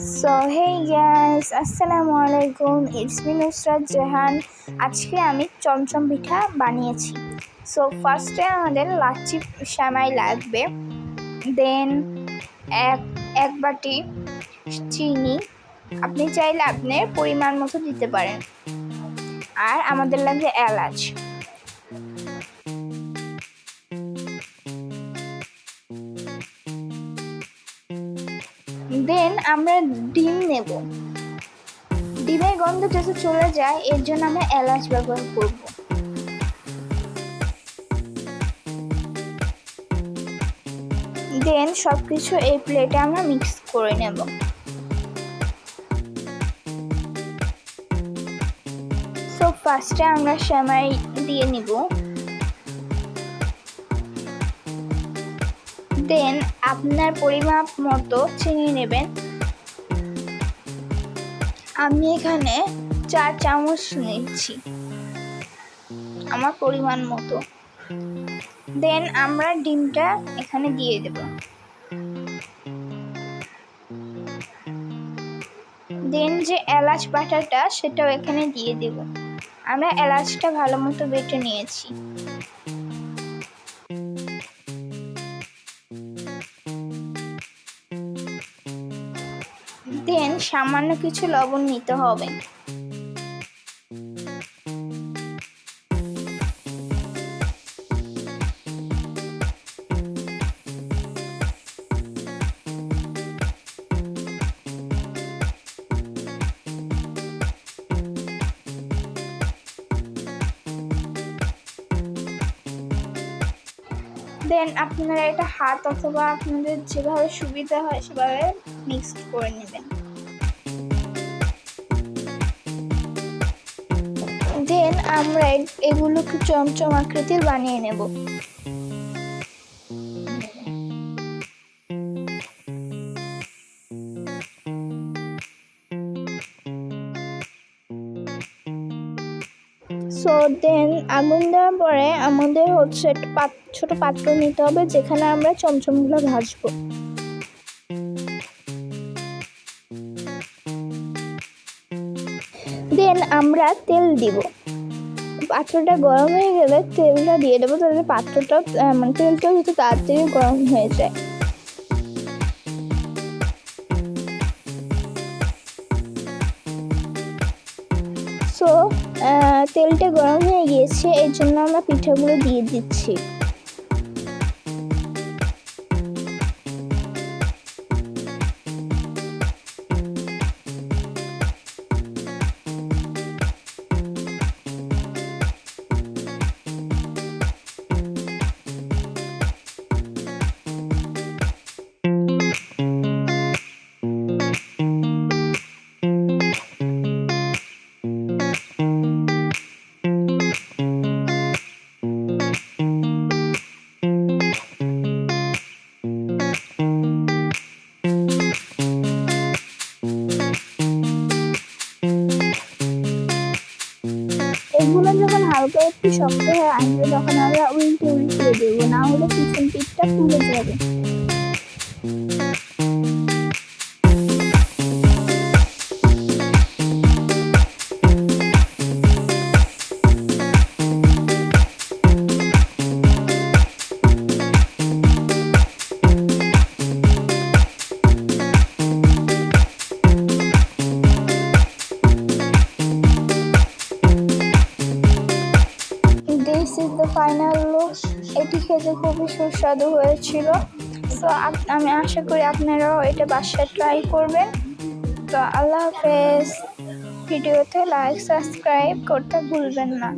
So hey guys, আসসালামু আলাইকুম। It's me Nusrat Jahan. আজকে আমি চমচম পিঠা বানিয়েছি। সো ফার্স্টে আমাদের লাচ্ছি সেমাই লাগবে, দেন এক বাটি চিনি, আপনি চাইলে আপনার পরিমাণ মতো দিতে পারেন। আর আমাদের লাগবে এলাচ। দেন আমরা ডিম নেব। ডিমের গন্ধ যাতে চলে যায় এর জন্য আমরা এলাচ ব্যবহার করব। দেন সব কিছু এই প্লেটে আমরা মিক্স করে নেব। সো ফার্স্টে আমরা সেমাই দিয়ে নিব। দেন আপনার পরিমাপ মতো চিনি নেবেন। আমি এখানে 4 চামচ নিচ্ছি আমার পরিমাণ মতো। দেন আমরা ডিমটা এখানে দিয়ে দেব। দেন যে এলাচ বাটাটা সেটাও এখানে দিয়ে দেব। আমরা এলাচটা ভালো মতো বেটে নিয়েছি। দেন সামান্য কিছু লবণ নিতে হবে। দেন আপনারা এটা হাত অথবা আপনাদের যেভাবে সুবিধা হয় সেভাবে মিক্সড করে নেবেন। দেন আমরা এগুলোকে চমচম আকৃতির বানিয়ে নেব। সো দেন আগুন দেওয়ার পরে আমাদের একটা ছোট পাত্র নিতে হবে যেখানে আমরা চমচমগুলো ভাজবো। দেন আমরা তেল দিব। পাত্রটা গরম হয়ে গেলে তেলটা দিয়ে দেবো, তাহলে পাত্রটা তেলটা যাতে তাড়াতাড়ি গরম হয়ে যায়। সো তেলটা গরম হয়ে গিয়েছে, এর জন্য আমরা পিঠাগুলো দিয়ে দিচ্ছি। এগুলো যখন হালকা একটু শক্ত হয়ে আসবে তখন আমরা উল্টে দেবো, না হলে পিছন পিঠটা পুড়ে যাবে। This is the final look. এটি খেতে খুবই সুস্বাদু হয়েছিল। সো আমি আশা করি আপনারাও এটা বাসায় ট্রাই করবেন। তো আল্লাহ হাফেজ। ভিডিওতে লাইক সাবস্ক্রাইব করতে ভুলবেন না।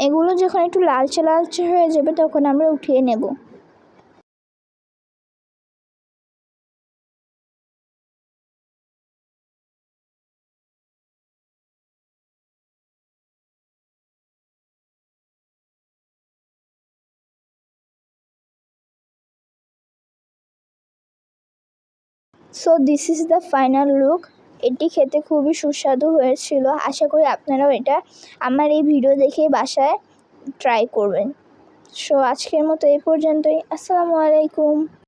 এগুলো যখন একটু লালচে লালচে হয়ে যাবে তখন আমরা উঠিয়ে নেব। So this is the final look. এটি খেতে খুবই সুস্বাদু হয়েছিল। আশা করি আপনারাও এটা আমার এই ভিডিও দেখে বাসায় ট্রাই করবেন। সো আজকের মতো এই পর্যন্তই। আসসালামু আলাইকুম।